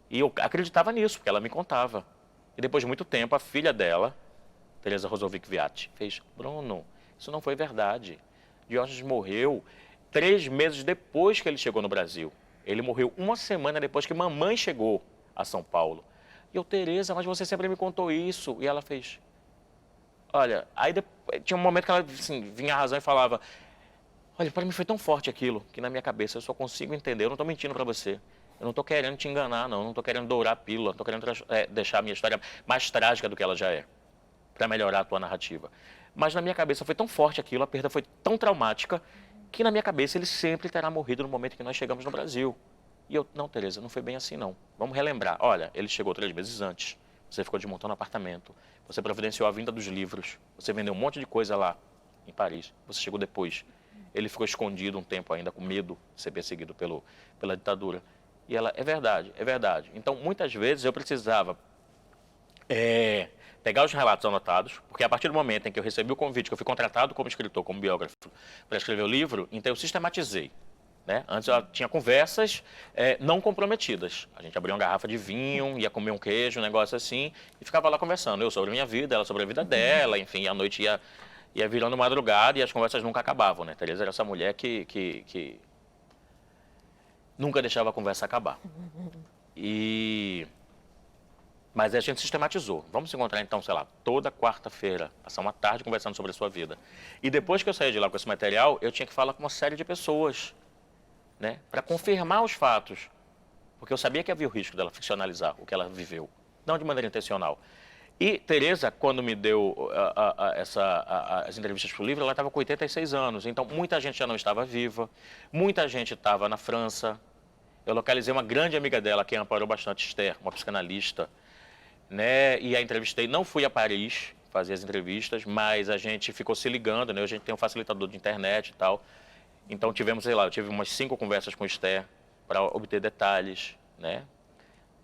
E eu acreditava nisso, porque ela me contava. E depois de muito tempo, a filha dela, Tereza Rozovic Viatti, fez, Bruno, isso não foi verdade. Diógenes morreu 3 meses depois que ele chegou no Brasil. Ele morreu 1 semana depois que mamãe chegou a São Paulo. E eu, Tereza, mas você sempre me contou isso. E ela fez, olha, aí tinha um momento que ela assim, vinha a razão e falava, olha, para mim foi tão forte aquilo, que na minha cabeça eu só consigo entender, eu não estou mentindo para você. Eu não estou querendo te enganar, não estou querendo dourar a pílula, não estou querendo deixar a minha história mais trágica do que ela já é, para melhorar a tua narrativa. Mas na minha cabeça foi tão forte aquilo, a perda foi tão traumática, que na minha cabeça ele sempre terá morrido no momento que nós chegamos no Brasil. E eu, não, Tereza, não foi bem assim, não. Vamos relembrar. Olha, ele chegou 3 meses antes. Você ficou desmontando o apartamento. Você providenciou a vinda dos livros. Você vendeu um monte de coisa lá em Paris. Você chegou depois. Ele ficou escondido um tempo ainda, com medo de ser perseguido pela ditadura. E ela, é verdade, é verdade. Então, muitas vezes eu precisava pegar os relatos anotados, porque a partir do momento em que eu recebi o convite, que eu fui contratado como escritor, como biógrafo, para escrever o livro, então eu sistematizei. Né? Antes eu tinha conversas não comprometidas. A gente abria uma garrafa de vinho, ia comer um queijo, um negócio assim, e ficava lá conversando. Eu sobre a minha vida, ela sobre a vida dela, enfim, a noite ia virando madrugada e as conversas nunca acabavam, né? Tereza era essa mulher que nunca deixava a conversa acabar. Mas a gente sistematizou. Vamos se encontrar então, sei lá, toda quarta-feira, passar uma tarde conversando sobre a sua vida. E depois que eu saía de lá com esse material, eu tinha que falar com uma série de pessoas, né, para confirmar os fatos, porque eu sabia que havia o risco dela ficcionalizar o que ela viveu, não de maneira intencional. E Tereza, quando me deu as entrevistas para o livro, ela estava com 86 anos, então muita gente já não estava viva, muita gente estava na França. Eu localizei uma grande amiga dela, quem amparou bastante, Esther, uma psicanalista, né, e a entrevistei, não fui a Paris fazer as entrevistas, mas a gente ficou se ligando, né, a gente tem um facilitador de internet e tal. Então tivemos, sei lá, eu tive umas 5 conversas com o Esther para obter detalhes, né?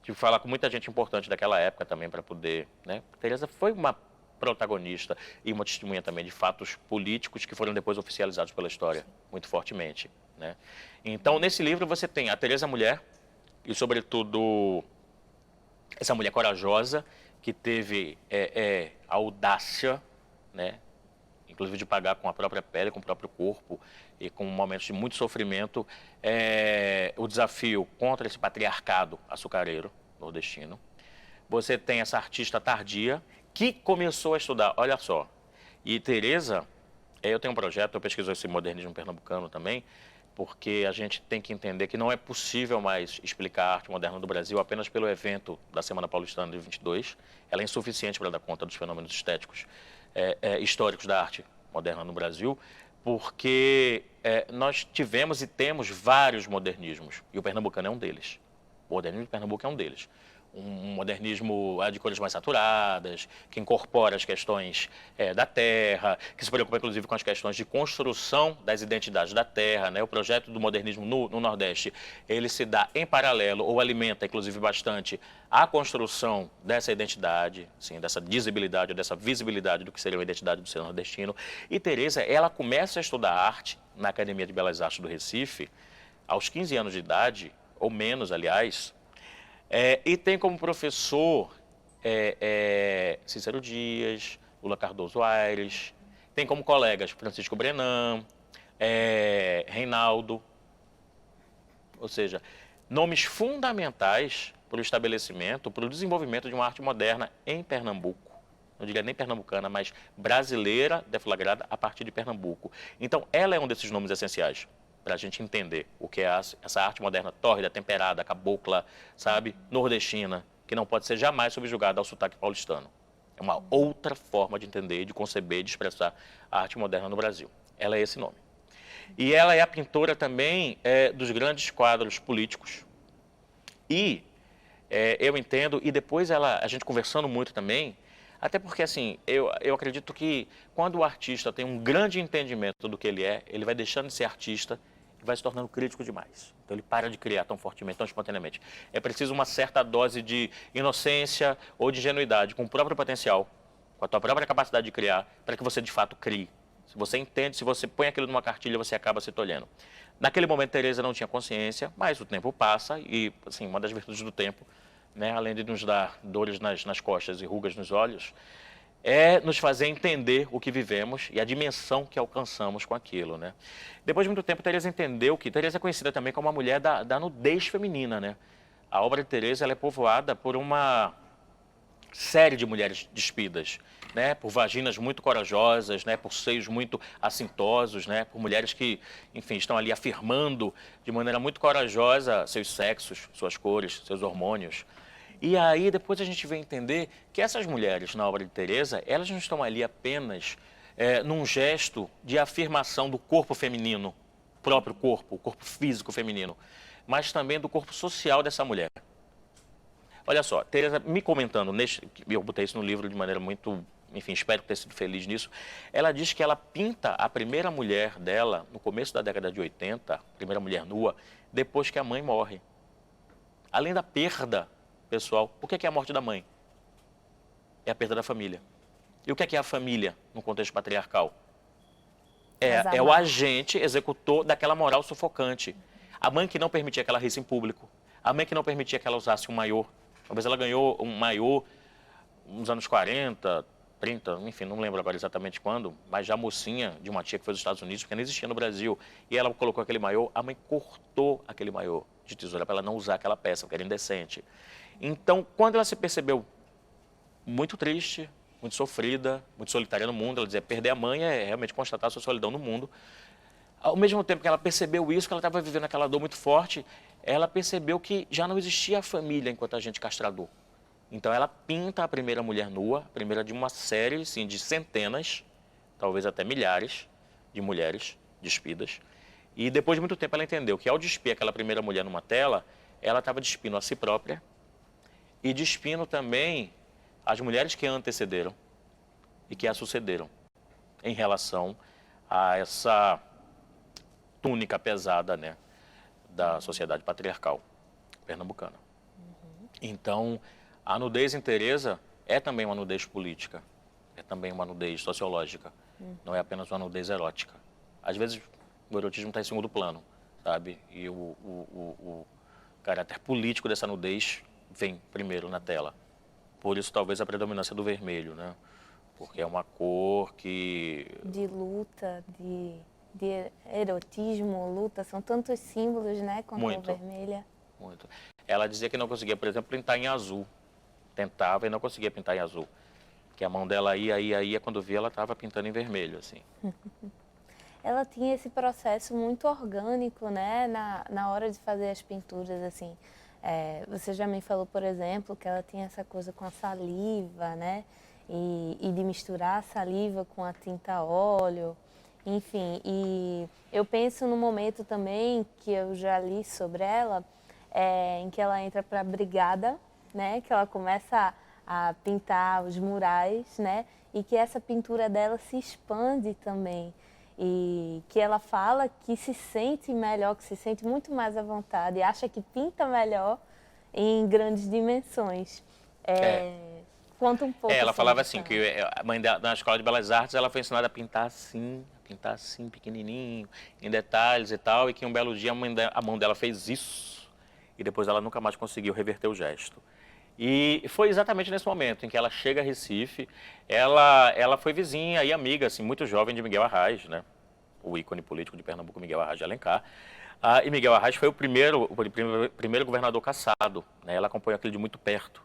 Tive que falar com muita gente importante daquela época também para poder, né? Tereza foi uma protagonista e uma testemunha também de fatos políticos que foram depois oficializados pela história, muito fortemente, né? Então, nesse livro você tem a Tereza mulher e, sobretudo, essa mulher corajosa que teve a audácia, né? Inclusive de pagar com a própria pele, com o próprio corpo e com momentos de muito sofrimento, o desafio contra esse patriarcado açucareiro nordestino. Você tem essa artista tardia que começou a estudar, olha só, e Tereza, eu tenho um projeto, eu pesquiso esse modernismo pernambucano também, porque a gente tem que entender que não é possível mais explicar a arte moderna do Brasil apenas pelo evento da Semana Paulistana de 22, ela é insuficiente para dar conta dos fenômenos estéticos históricos da arte moderna no Brasil, porque nós tivemos e temos vários modernismos, e o pernambucano é um deles. O modernismo de Pernambuco é um deles. um modernismo de cores mais saturadas, que incorpora as questões da terra, que se preocupa inclusive com as questões de construção das identidades da terra, né? O projeto do modernismo no Nordeste, ele se dá em paralelo ou alimenta inclusive bastante a construção dessa identidade, assim, dessa visibilidade, dessa visibilidade do que seria a identidade do ser nordestino. E Teresa, ela começa a estudar arte na Academia de Belas Artes do Recife aos 15 anos de idade, ou menos, aliás, e tem como professor Cícero Dias, Lula Cardoso Aires, tem como colegas Francisco Brenan, Reinaldo, ou seja, nomes fundamentais para o estabelecimento, para o desenvolvimento de uma arte moderna em Pernambuco. Não diria nem pernambucana, mas brasileira, deflagrada a partir de Pernambuco. Então, ela é um desses nomes essenciais para a gente entender o que é essa arte moderna tórrida, temperada, cabocla, sabe, nordestina, que não pode ser jamais subjugada ao sotaque paulistano. É uma outra forma de entender, de conceber, de expressar a arte moderna no Brasil. Ela é esse nome. E ela é a pintora também dos grandes quadros políticos. E eu entendo, e depois a gente conversando muito também, até porque, assim, eu acredito que quando o artista tem um grande entendimento do que ele vai deixando de ser artista e vai se tornando crítico demais. Então ele para de criar tão fortemente, tão espontaneamente. É preciso uma certa dose de inocência ou de ingenuidade com o próprio potencial, com a tua própria capacidade de criar, para que você de fato crie. Se você entende, se você põe aquilo numa cartilha, você acaba se tolhendo. Naquele momento, Teresa não tinha consciência, mas o tempo passa e, assim, uma das virtudes do tempo, né, além de nos dar dores nas costas e rugas nos olhos, é nos fazer entender o que vivemos e a dimensão que alcançamos com aquilo, né? Depois de muito tempo, Teresa entendeu que Teresa é conhecida também como a mulher da nudez feminina, né? A obra de Teresa, ela é povoada por uma série de mulheres despidas, né? Por vaginas muito corajosas, né? Por seios muito assintosos, né? Por mulheres que, enfim, estão ali afirmando de maneira muito corajosa seus sexos, suas cores, seus hormônios. E aí depois a gente vem entender que essas mulheres na obra de Teresa, elas não estão ali apenas num gesto de afirmação do corpo feminino, próprio corpo, o corpo físico feminino, mas também do corpo social dessa mulher. Olha só, Teresa me comentando, eu botei isso no livro de maneira muito, enfim, espero ter sido feliz nisso, ela diz que ela pinta a primeira mulher dela no começo da década de 80, a primeira mulher nua, depois que a mãe morre. Além da perda pessoal, o que é a morte da mãe? É a perda da família. E o que é a família no contexto patriarcal? É o agente executor daquela moral sufocante. A mãe que não permitia que ela risse em público. A mãe que não permitia que ela usasse um maiô. Uma vez ela ganhou um maiô nos anos 40, 30, enfim, não lembro agora exatamente quando, mas já mocinha de uma tia que foi dos Estados Unidos, porque não existia no Brasil. E ela colocou aquele maiô, a mãe cortou aquele maiô de tesoura para ela não usar aquela peça, porque era indecente. Então, quando ela se percebeu muito triste, muito sofrida, muito solitária no mundo, ela dizia, perder a mãe é realmente constatar a sua solidão no mundo. Ao mesmo tempo que ela percebeu isso, que ela estava vivendo aquela dor muito forte, ela percebeu que já não existia a família enquanto agente castrador. Então ela pinta a primeira mulher nua, a primeira de uma série, sim, de centenas, talvez até milhares de mulheres despidas. E depois de muito tempo ela entendeu que ao despir aquela primeira mulher numa tela, ela estava despindo a si própria e despindo também as mulheres que a antecederam e que a sucederam em relação a essa túnica pesada, né, da sociedade patriarcal pernambucana. Então, a nudez em Teresa é também uma nudez política, é também uma nudez sociológica, não é apenas uma nudez erótica. Às vezes, o erotismo está em segundo plano, sabe? E o caráter político dessa nudez vem primeiro na tela. Por isso, talvez, a predominância do vermelho, né? Porque é uma cor que...
De luta, de erotismo, luta, são tantos símbolos, né, com a cor vermelha.
Muito. Ela dizia que não conseguia, por exemplo, pintar em azul. Tentava e não conseguia pintar em azul. Que a mão dela ia, quando via, ela estava pintando em vermelho, assim.
Ela tinha esse processo muito orgânico, né, na hora de fazer as pinturas, assim. Você já me falou, por exemplo, que ela tinha essa coisa com a saliva, né, e de misturar a saliva com a tinta a óleo. Enfim, e eu penso no momento também que eu já li sobre ela, em que ela entra para a brigada, né? Que ela começa a pintar os murais, né? E que essa pintura dela se expande também. E que ela fala que se sente melhor, que se sente muito mais à vontade e acha que pinta melhor em grandes dimensões. Conta um pouco.
Ela
sobre
falava
essa-
assim, que a mãe dela, na Escola de Belas Artes, ela foi ensinada a pintar assim, pequenininho, em detalhes e tal, e que um belo dia a mão dela fez isso, e depois ela nunca mais conseguiu reverter o gesto. E foi exatamente nesse momento em que ela chega a Recife, ela foi vizinha e amiga, assim, muito jovem de Miguel Arraes, né? O ícone político de Pernambuco, Miguel Arraes de Alencar. E Miguel Arraes foi o primeiro governador cassado, né? Ela acompanhou aquilo de muito perto,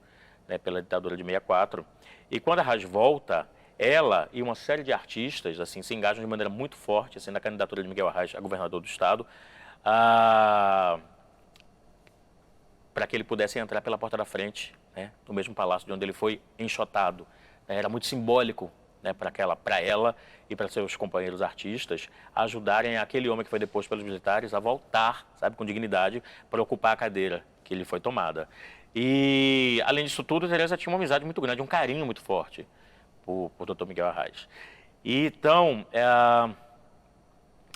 né, pela ditadura de 64. E quando a Arraes volta, ela e uma série de artistas assim se engajam de maneira muito forte assim, na candidatura de Miguel Arraes a governador do estado, para que ele pudesse entrar pela porta da frente, né, no mesmo palácio de onde ele foi enxotado. Era muito simbólico, né, para ela e para seus companheiros artistas ajudarem aquele homem que foi deposto pelos militares a voltar, sabe, com dignidade, para ocupar a cadeira que lhe foi tomada. E, além disso tudo, Teresa tinha uma amizade muito grande, um carinho muito forte por Dr. Miguel Arraes. E, então,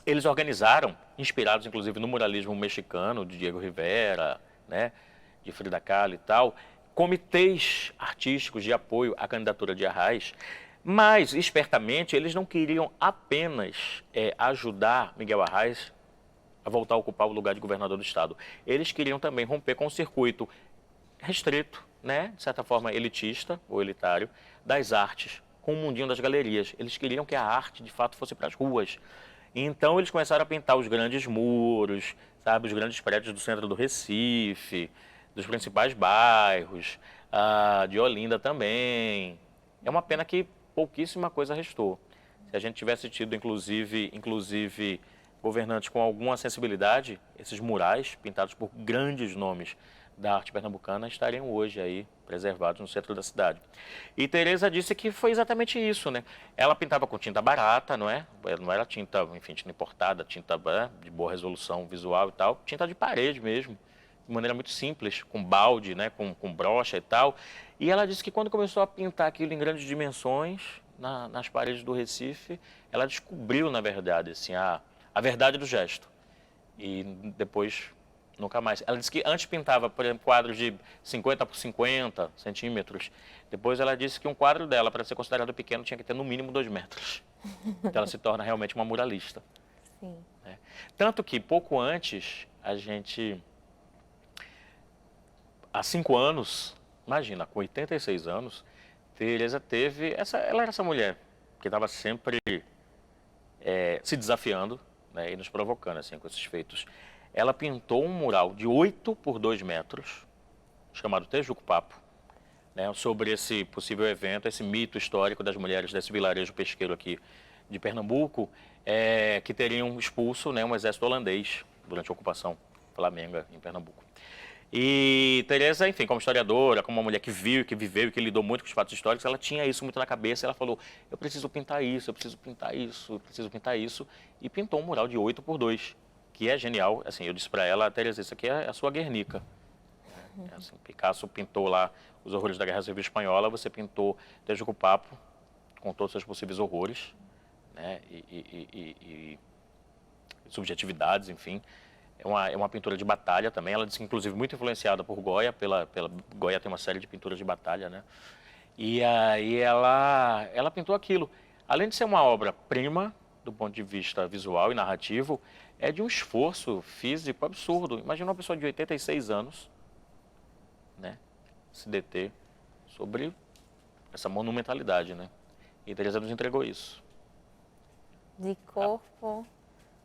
eles organizaram, inspirados inclusive no muralismo mexicano, de Diego Rivera, né, de Frida Kahlo e tal, comitês artísticos de apoio à candidatura de Arraes, mas, espertamente, eles não queriam apenas ajudar Miguel Arraes a voltar a ocupar o lugar de governador do estado. Eles queriam também romper com o circuito restrito, né, de certa forma elitista ou elitário, das artes, com o mundinho das galerias. Eles queriam que a arte, de fato, fosse para as ruas. Então, eles começaram a pintar os grandes muros, sabe, os grandes prédios do centro do Recife, dos principais bairros, de Olinda também. É uma pena que pouquíssima coisa restou. Se a gente tivesse tido, inclusive governantes com alguma sensibilidade, esses murais pintados por grandes nomes da arte pernambucana estariam hoje aí preservados no centro da cidade. E Teresa disse que foi exatamente isso, né? Ela pintava com tinta barata, não é? Não era tinta, enfim, tinta importada, tinta de boa resolução visual e tal, tinta de parede mesmo, de maneira muito simples, com balde, né? Com brocha e tal. E ela disse que quando começou a pintar aquilo em grandes dimensões, nas paredes do Recife, ela descobriu, na verdade, assim, a verdade do gesto. E depois nunca mais. Ela disse que antes pintava, por exemplo, quadros de 50 por 50 centímetros. Depois ela disse que um quadro dela, para ser considerado pequeno, tinha que ter no mínimo 2 metros. Então ela se torna realmente uma muralista.
Sim.
Né? Tanto que pouco antes, há 5 anos, imagina, com 86 anos, Teresa ela era essa mulher que estava sempre se desafiando, né, e nos provocando assim, com esses feitos. Ela pintou um mural de 8 por 2 metros, chamado Tejuco Papo, né, sobre esse possível evento, esse mito histórico das mulheres desse vilarejo pesqueiro aqui de Pernambuco, que teriam expulso, né, um exército holandês durante a ocupação flamenga em Pernambuco. E Teresa, enfim, como historiadora, como uma mulher que viu, que viveu e que lidou muito com os fatos históricos, ela tinha isso muito na cabeça. Ela falou, eu preciso pintar isso, eu preciso pintar isso, eu preciso pintar isso. E pintou um mural de 8 por 2, que é genial. Assim, eu disse para ela, Teresa, isso aqui é a sua Guernica. Assim, Picasso pintou lá os horrores da Guerra Civil Espanhola, você pintou Tejuco Papo, com todos os seus possíveis horrores, né, e subjetividades, enfim. É uma pintura de batalha também. Ela disse que, inclusive, muito influenciada por Goya. Goya tem uma série de pinturas de batalha, né? E aí ela pintou aquilo. Além de ser uma obra-prima, do ponto de vista visual e narrativo, é de um esforço físico absurdo. Imagina uma pessoa de 86 anos, né, se deter sobre essa monumentalidade, né? E Teresa nos entregou isso.
De corpo,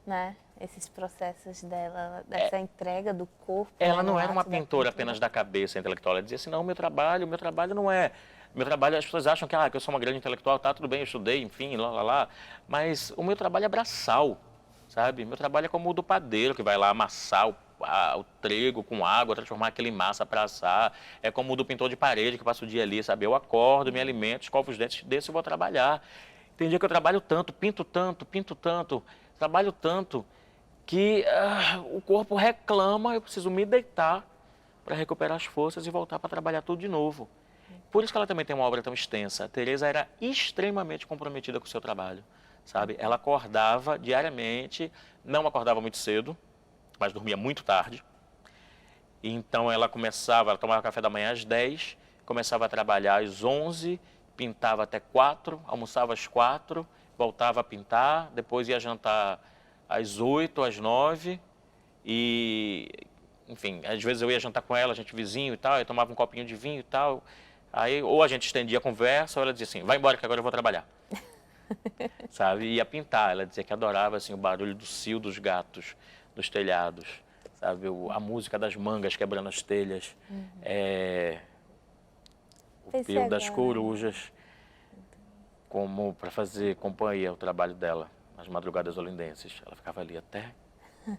né? Esses processos dela, dessa entrega do corpo.
Ela
né,
não
no
era uma
ato da
pintora apenas da cabeça intelectual. Ela dizia assim, não, meu trabalho não é... Meu trabalho, as pessoas acham que eu sou uma grande intelectual, tá, tudo bem, eu estudei, enfim, lá. Mas o meu trabalho é braçal, sabe? Meu trabalho é como o do padeiro, que vai lá amassar o trigo com água, transformar aquilo em massa para assar. É como o do pintor de parede, que passa o dia ali, sabe? Eu acordo, me alimento, escovo os dentes, desço e vou trabalhar. Tem dia que eu trabalho tanto, pinto tanto, trabalho tanto, que o corpo reclama, eu preciso me deitar para recuperar as forças e voltar para trabalhar tudo de novo. Por isso que ela também tem uma obra tão extensa. A Teresa era extremamente comprometida com o seu trabalho, sabe? Ela acordava diariamente, não acordava muito cedo, mas dormia muito tarde. Então ela tomava café da manhã às 10, começava a trabalhar às 11, pintava até 4, almoçava às 4, voltava a pintar, depois ia jantar às 8, às 9 e, enfim, às vezes eu ia jantar com ela, a gente vizinho e tal, eu tomava um copinho de vinho e tal, aí ou a gente estendia a conversa ou ela dizia assim, vai embora que agora eu vou trabalhar. Sabe, ia pintar, ela dizia que adorava assim, o barulho do cio dos gatos nos telhados, sabe, a música das mangas quebrando as telhas, o pio das corujas, como para fazer companhia ao trabalho dela, nas madrugadas olindenses. Ela ficava ali até,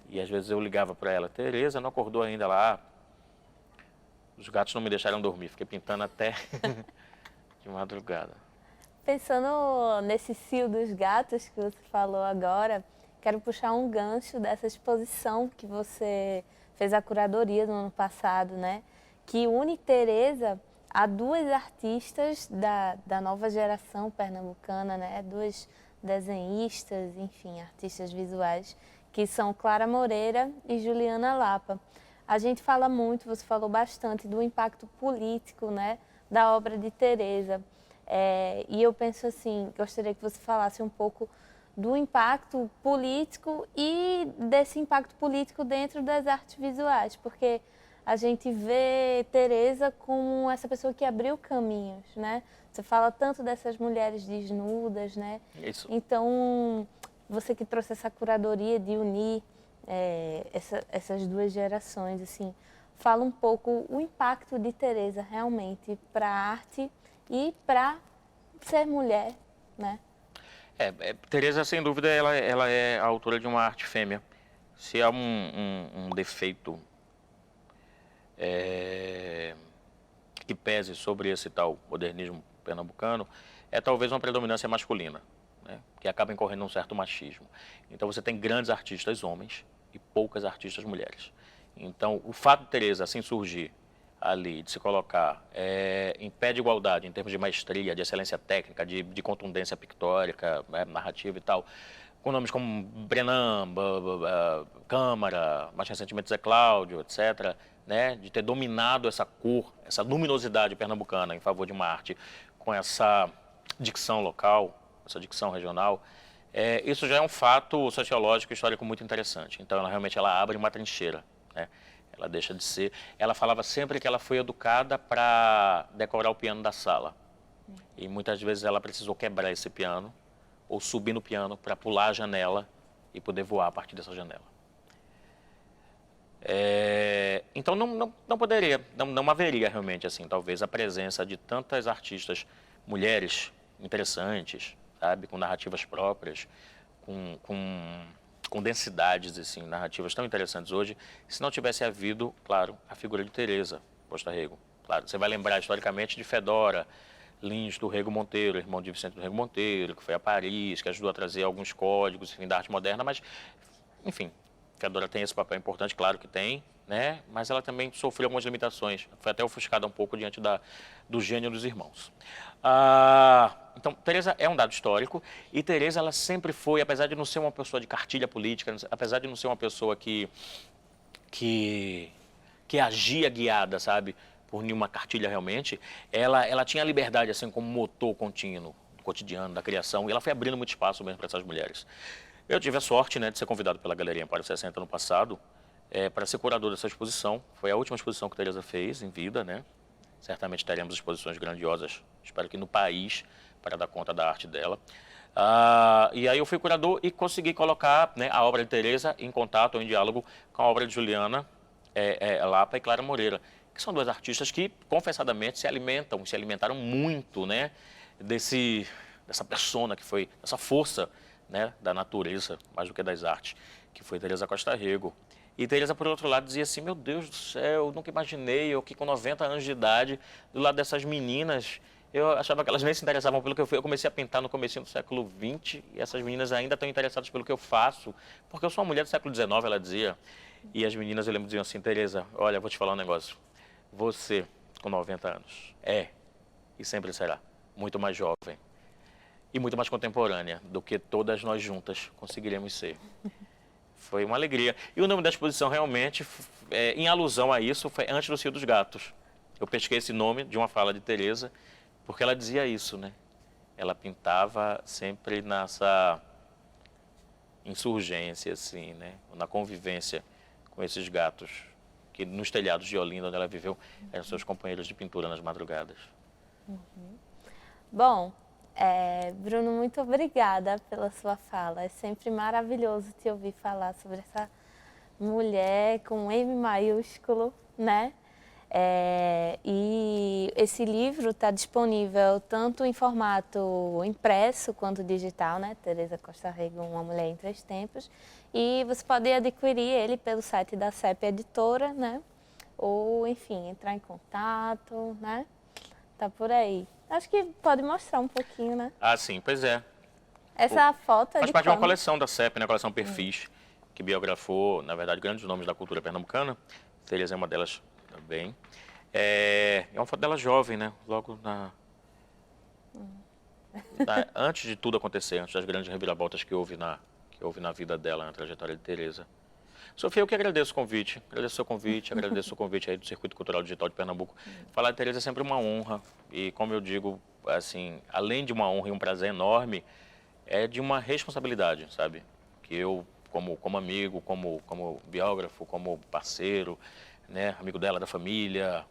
e às vezes eu ligava para ela, Teresa, não acordou ainda lá? Os gatos não me deixaram dormir, fiquei pintando até de madrugada.
Pensando nesse cio dos gatos que você falou agora, quero puxar um gancho dessa exposição que você fez a curadoria no ano passado, né? Que une Teresa a duas artistas da nova geração pernambucana, né? Duas desenhistas, enfim, artistas visuais, que são Clara Moreira e Juliana Lapa. A gente fala muito, você falou bastante do impacto político, né, da obra de Teresa. E eu penso assim, gostaria que você falasse um pouco do impacto político e desse impacto político dentro das artes visuais, porque a gente vê Teresa como essa pessoa que abriu caminhos, né? Você fala tanto dessas mulheres desnudas, né?
Isso.
Então, você que trouxe essa curadoria de unir essas duas gerações, assim, fala um pouco o impacto de Teresa realmente para a arte e para ser mulher, né?
Teresa, sem dúvida, ela é a autora de uma arte fêmea. Se há um defeito que pese sobre esse tal modernismo pernambucano, é talvez uma predominância masculina, né, que acaba incorrendo um certo machismo. Então você tem grandes artistas homens e poucas artistas mulheres. Então o fato de Teresa assim surgir ali, de se colocar em pé de igualdade em termos de maestria, de excelência técnica, de contundência pictórica, narrativa e tal, com nomes como Brenan, Câmara, mais recentemente Zé Cláudio, etc., né, de ter dominado essa cor, essa luminosidade pernambucana em favor de uma arte com essa dicção local, essa dicção regional, isso já é um fato sociológico e histórico muito interessante. Então, ela realmente abre uma trincheira, né? Ela deixa de ser... Ela falava sempre que ela foi educada para decorar o piano da sala. E muitas vezes ela precisou quebrar esse piano ou subir no piano para pular a janela e poder voar a partir dessa janela. Então não poderia, não haveria realmente assim, talvez a presença de tantas artistas mulheres interessantes, sabe, com narrativas próprias, com densidades assim, narrativas tão interessantes hoje, se não tivesse havido, claro, a figura de Teresa Costa Rego. Claro, você vai lembrar historicamente de Fedora Lins do Rego Monteiro, irmão de Vicente do Rego Monteiro, que foi a Paris, que ajudou a trazer alguns códigos, enfim, da arte moderna, mas, enfim, Fedora tem esse papel importante, claro que tem, né? Mas ela também sofreu algumas limitações, foi até ofuscada um pouco diante do gênio dos irmãos. Então, Teresa é um dado histórico, e Teresa ela sempre foi, apesar de não ser uma pessoa de cartilha política, apesar de não ser uma pessoa que agia guiada, sabe, por nenhuma cartilha realmente, ela tinha a liberdade, assim, como motor contínuo do cotidiano, da criação, e ela foi abrindo muito espaço mesmo para essas mulheres. Eu tive a sorte, né, de ser convidado pela Galeria Empório 60 no passado para ser curador dessa exposição. Foi a última exposição que Teresa fez em vida, né? Certamente teremos exposições grandiosas, espero que no país, para dar conta da arte dela. E aí eu fui curador e consegui colocar, né, a obra de Teresa em contato, em diálogo com a obra de Juliana Lapa e Clara Moreira, que são duas artistas que, confessadamente, se alimentaram muito, né, dessa persona que foi, dessa força, né, da natureza, mais do que das artes, que foi Teresa Costa Rego. E Teresa, por outro lado, dizia assim, meu Deus do céu, eu nunca imaginei, eu que com 90 anos de idade, do lado dessas meninas, eu achava que elas nem se interessavam pelo que eu fiz. Eu comecei a pintar no comecinho do século XX, e essas meninas ainda estão interessadas pelo que eu faço, porque eu sou uma mulher do século XIX, ela dizia. E as meninas, eu lembro, diziam assim, Teresa, olha, vou te falar um negócio, você, com 90 anos, é e sempre será muito mais jovem e muito mais contemporânea do que todas nós juntas conseguiremos ser. Foi uma alegria. E o nome da exposição realmente, em alusão a isso, foi Antes do Cio dos Gatos. Eu pesquei esse nome de uma fala de Teresa, porque ela dizia isso, né? Ela pintava sempre nessa insurgência, assim, né? Na convivência com esses gatos, que nos telhados de Olinda, onde ela viveu, eram seus companheiros de pintura nas madrugadas.
Bom, Bruno, muito obrigada pela sua fala. É sempre maravilhoso te ouvir falar sobre essa mulher com um M maiúsculo, né? E esse livro está disponível tanto em formato impresso quanto digital, né? Teresa Costa Rego, Uma Mulher em Três Tempos. E você pode adquirir ele pelo site da CEP Editora, né? Ou, enfim, entrar em contato, né? Tá por aí. Acho que pode mostrar um pouquinho, né?
Ah, sim, pois é.
Essa foto é
Faz
de
parte de uma
quando?
coleção da CEP, né? Coleção Perfis, que biografou, na verdade, grandes nomes da cultura pernambucana. Teresa é uma delas também. É uma foto dela jovem, né? Logo antes de tudo acontecer, antes das grandes reviravoltas que houve na vida dela, na trajetória de Teresa. Sofia, eu que agradeço o convite, agradeço o convite aí do Circuito Cultural Digital de Pernambuco. Falar de Teresa é sempre uma honra e, como eu digo, assim, além de uma honra e um prazer enorme, é de uma responsabilidade, sabe? Que eu, como amigo, como biógrafo, como parceiro, né, amigo dela, da família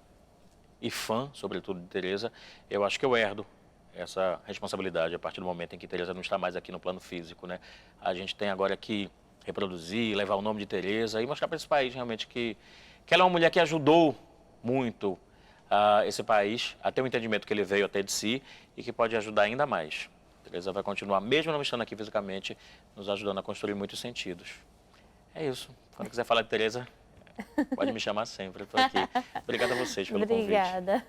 e fã, sobretudo, de Teresa, eu acho que eu herdo essa responsabilidade a partir do momento em que Teresa não está mais aqui no plano físico, né? A gente tem agora que reproduzir, levar o nome de Teresa e mostrar para esse país realmente que ela é uma mulher que ajudou muito esse país a ter o entendimento que ele veio até de si e que pode ajudar ainda mais. Teresa vai continuar, mesmo não estando aqui fisicamente, nos ajudando a construir muitos sentidos. É isso. Quando quiser falar de Teresa, pode me chamar sempre, eu estou aqui. Obrigado a vocês pelo convite.
Obrigada.